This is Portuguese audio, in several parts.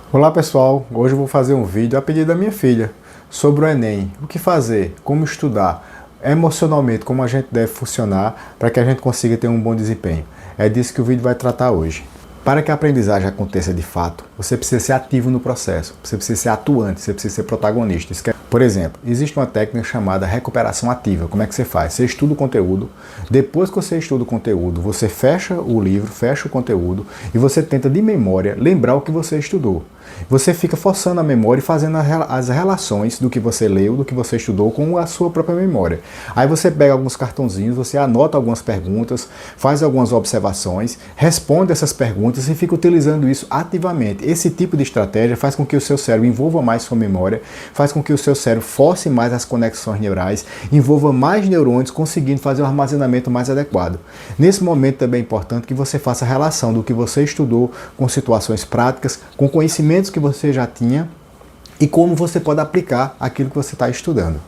Olá pessoal, hoje eu vou fazer um vídeo a pedido da minha filha sobre o Enem, o que fazer, como estudar, emocionalmente como a gente deve funcionar para que a gente consiga ter um bom desempenho. É disso que o vídeo vai tratar hoje. Para que a aprendizagem aconteça de fato, você precisa ser ativo no processo, você precisa ser atuante, você precisa ser protagonista. Por exemplo, existe uma técnica chamada recuperação ativa. Como é que você faz? Você estuda o conteúdo, depois que você estuda o conteúdo, você fecha o livro, fecha o conteúdo e você tenta de memória lembrar o que você estudou. Você fica forçando a memória e fazendo as relações do que você leu, do que você estudou com a sua própria memória. Aí você pega alguns cartãozinhos, você anota algumas perguntas, faz algumas observações, responde essas perguntas e fica utilizando isso ativamente. Esse tipo de estratégia faz com que o seu cérebro envolva mais sua memória, faz com que o seu cérebro force mais as conexões neurais, envolva mais neurônios, conseguindo fazer um armazenamento mais adequado. Nesse momento também é importante que você faça a relação do que você estudou com situações práticas, com conhecimentos que você já tinha e como você pode aplicar aquilo que você está estudando.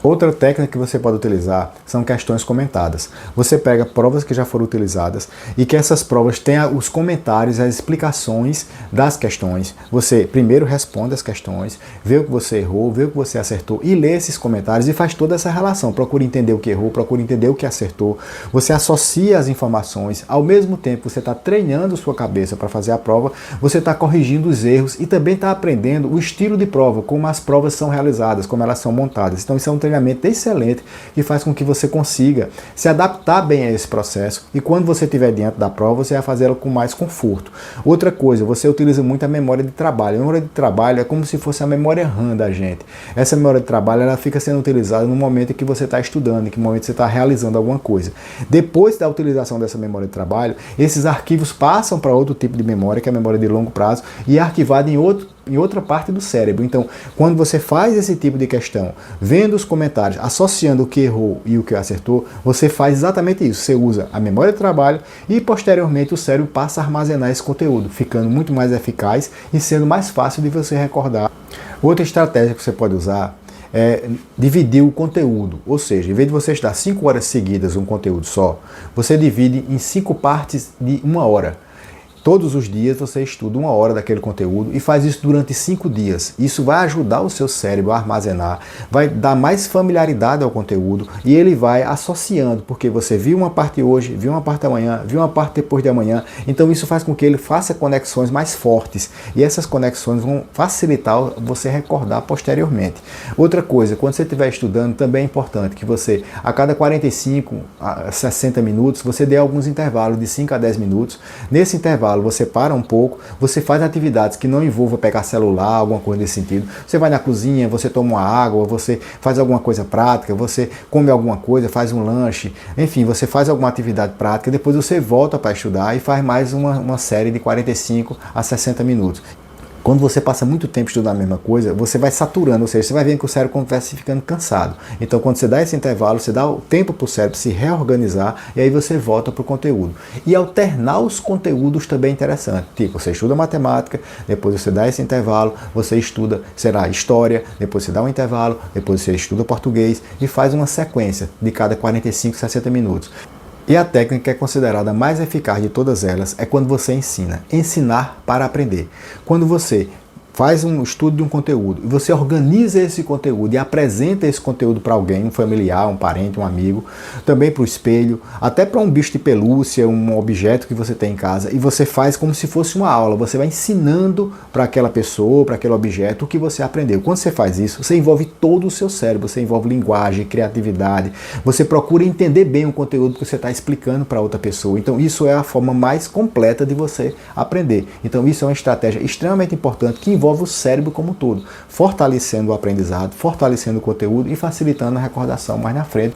Outra técnica que você pode utilizar são questões comentadas. Você pega provas que já foram utilizadas e que essas provas tenham os comentários, as explicações das questões. Você primeiro responde as questões, vê o que você errou, vê o que você acertou e lê esses comentários e faz toda essa relação. Procura entender o que errou, procura entender o que acertou. Você associa as informações, ao mesmo tempo que você está treinando sua cabeça para fazer a prova, você está corrigindo os erros e também está aprendendo o estilo de prova, como as provas são realizadas, como elas são montadas. Então isso é um treinamento excelente que faz com que você consiga se adaptar bem a esse processo e quando você estiver diante da prova, você vai fazê-la com mais conforto. Outra coisa, você utiliza muito a memória de trabalho. A memória de trabalho é como se fosse a memória RAM da gente. Essa memória de trabalho ela fica sendo utilizada no momento em que você está estudando, em que momento você está realizando alguma coisa. Depois da utilização dessa memória de trabalho, esses arquivos passam para outro tipo de memória, que é a memória de longo prazo, e é arquivado em outra parte do cérebro. Então, quando você faz esse tipo de questão, vendo os comentários, associando o que errou e o que acertou, você faz exatamente isso. Você usa a memória de trabalho e, posteriormente, o cérebro passa a armazenar esse conteúdo, ficando muito mais eficaz e sendo mais fácil de você recordar. Outra estratégia que você pode usar é dividir o conteúdo, ou seja, em vez de você estudar 5 horas seguidas um conteúdo só, você divide em 5 partes de 1 hora. Todos os dias você estuda 1 hora daquele conteúdo e faz isso durante 5 dias. Isso vai ajudar o seu cérebro a armazenar, vai dar mais familiaridade ao conteúdo e ele vai associando, porque você viu uma parte hoje, viu uma parte amanhã, viu uma parte depois de amanhã. Então isso faz com que ele faça conexões mais fortes e essas conexões vão facilitar você recordar posteriormente. Outra coisa, quando você estiver estudando, também é importante que você, a cada 45 a 60 minutos, você dê alguns intervalos de 5 a 10 minutos. Nesse intervalo, você para um pouco, você faz atividades que não envolvam pegar celular, alguma coisa desse sentido. Você vai na cozinha, você toma uma água, você faz alguma coisa prática, você come alguma coisa, faz um lanche, enfim, você faz alguma atividade prática, depois você volta para estudar e faz mais uma série de 45 a 60 minutos. Quando você passa muito tempo estudando a mesma coisa, você vai saturando, ou seja, você vai vendo que o cérebro vai se ficando cansado. Então, quando você dá esse intervalo, você dá o tempo para o cérebro se reorganizar e aí você volta para o conteúdo. E alternar os conteúdos também é interessante. Tipo, você estuda matemática, depois você dá esse intervalo, você estuda, será história, depois você dá um intervalo, depois você estuda português e faz uma sequência de cada 45, 60 minutos. E a técnica que é considerada a mais eficaz de todas elas é quando você ensina. Ensinar para aprender. Quando você faz um estudo de um conteúdo e você organiza esse conteúdo e apresenta esse conteúdo para alguém, um familiar, um parente, um amigo, também para o espelho, até para um bicho de pelúcia, um objeto que você tem em casa, e você faz como se fosse uma aula, você vai ensinando para aquela pessoa, para aquele objeto o que você aprendeu. Quando você faz isso, você envolve todo o seu cérebro, você envolve linguagem, criatividade, você procura entender bem o conteúdo que você está explicando para outra pessoa. Então isso é a forma mais completa de você aprender. Então isso é uma estratégia extremamente importante que envolve o cérebro como um todo, fortalecendo o aprendizado, fortalecendo o conteúdo e facilitando a recordação mais na frente.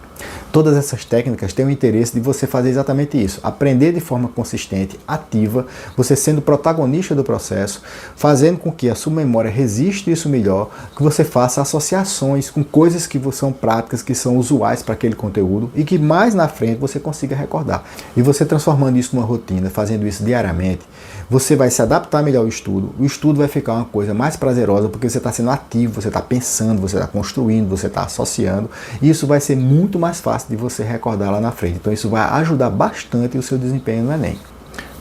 Todas essas técnicas têm o interesse de você fazer exatamente isso, aprender de forma consistente, ativa, você sendo protagonista do processo, fazendo com que a sua memória resista isso melhor, que você faça associações com coisas que são práticas, que são usuais para aquele conteúdo e que mais na frente você consiga recordar. E você transformando isso numa rotina, fazendo isso diariamente, você vai se adaptar melhor ao estudo, o estudo vai ficar uma coisa mais prazerosa porque você está sendo ativo, você está pensando, você está construindo, você está associando, e isso vai ser muito mais fácil de você recordar lá na frente. Então isso vai ajudar bastante o seu desempenho no Enem.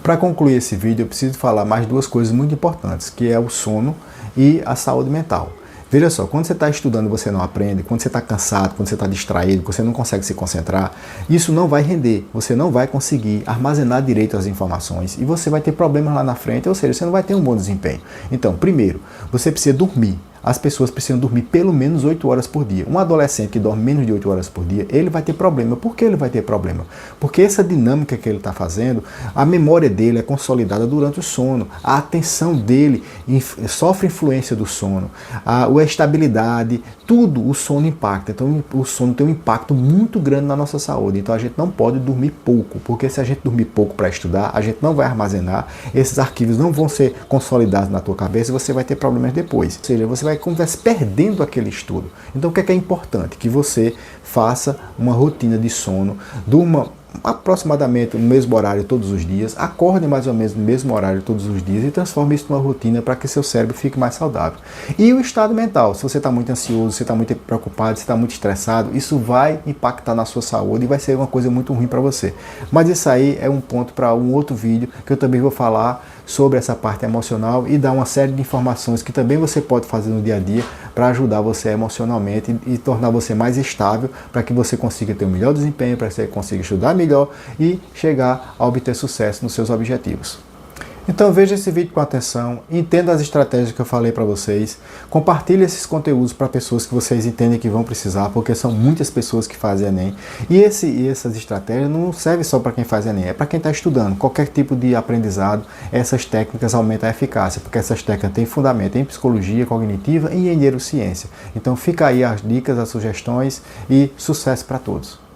Para concluir esse vídeo, eu preciso falar mais duas coisas muito importantes, que é o sono e a saúde mental. Veja só, quando você está estudando e você não aprende, quando você está cansado, quando você está distraído, quando você não consegue se concentrar, isso não vai render, você não vai conseguir armazenar direito as informações e você vai ter problemas lá na frente, ou seja, você não vai ter um bom desempenho. Então, primeiro, você precisa dormir. As pessoas precisam dormir pelo menos 8 horas por dia. Um adolescente que dorme menos de 8 horas por dia, ele vai ter problema. Por que ele vai ter problema? Porque essa dinâmica que ele está fazendo, a memória dele é consolidada durante o sono. A atenção dele sofre influência do sono. A estabilidade, tudo o sono impacta. Então o sono tem um impacto muito grande na nossa saúde. Então a gente não pode dormir pouco, porque se a gente dormir pouco para estudar, a gente não vai armazenar, esses arquivos não vão ser consolidados na tua cabeça e você vai ter problemas depois. Ou seja, você vai como se estivesse perdendo aquele estudo. Então o que é importante? Que você faça uma rotina de sono, durma aproximadamente no mesmo horário todos os dias, acorde mais ou menos no mesmo horário todos os dias e transforme isso numa rotina para que seu cérebro fique mais saudável. E o estado mental, se você está muito ansioso, se está muito preocupado, se está muito estressado, isso vai impactar na sua saúde e vai ser uma coisa muito ruim para você. Mas isso aí é um ponto para um outro vídeo que eu também vou falar sobre essa parte emocional e dar uma série de informações que também você pode fazer no dia a dia para ajudar você emocionalmente e tornar você mais estável para que você consiga ter um melhor desempenho, para que você consiga estudar melhor e chegar a obter sucesso nos seus objetivos. Então veja esse vídeo com atenção, entenda as estratégias que eu falei para vocês, compartilhe esses conteúdos para pessoas que vocês entendem que vão precisar, porque são muitas pessoas que fazem Enem. E essas estratégias não servem só para quem faz Enem, é para quem está estudando. Qualquer tipo de aprendizado, essas técnicas aumentam a eficácia, porque essas técnicas têm fundamento em psicologia cognitiva e em neurociência. Então fica aí as dicas, as sugestões e sucesso para todos.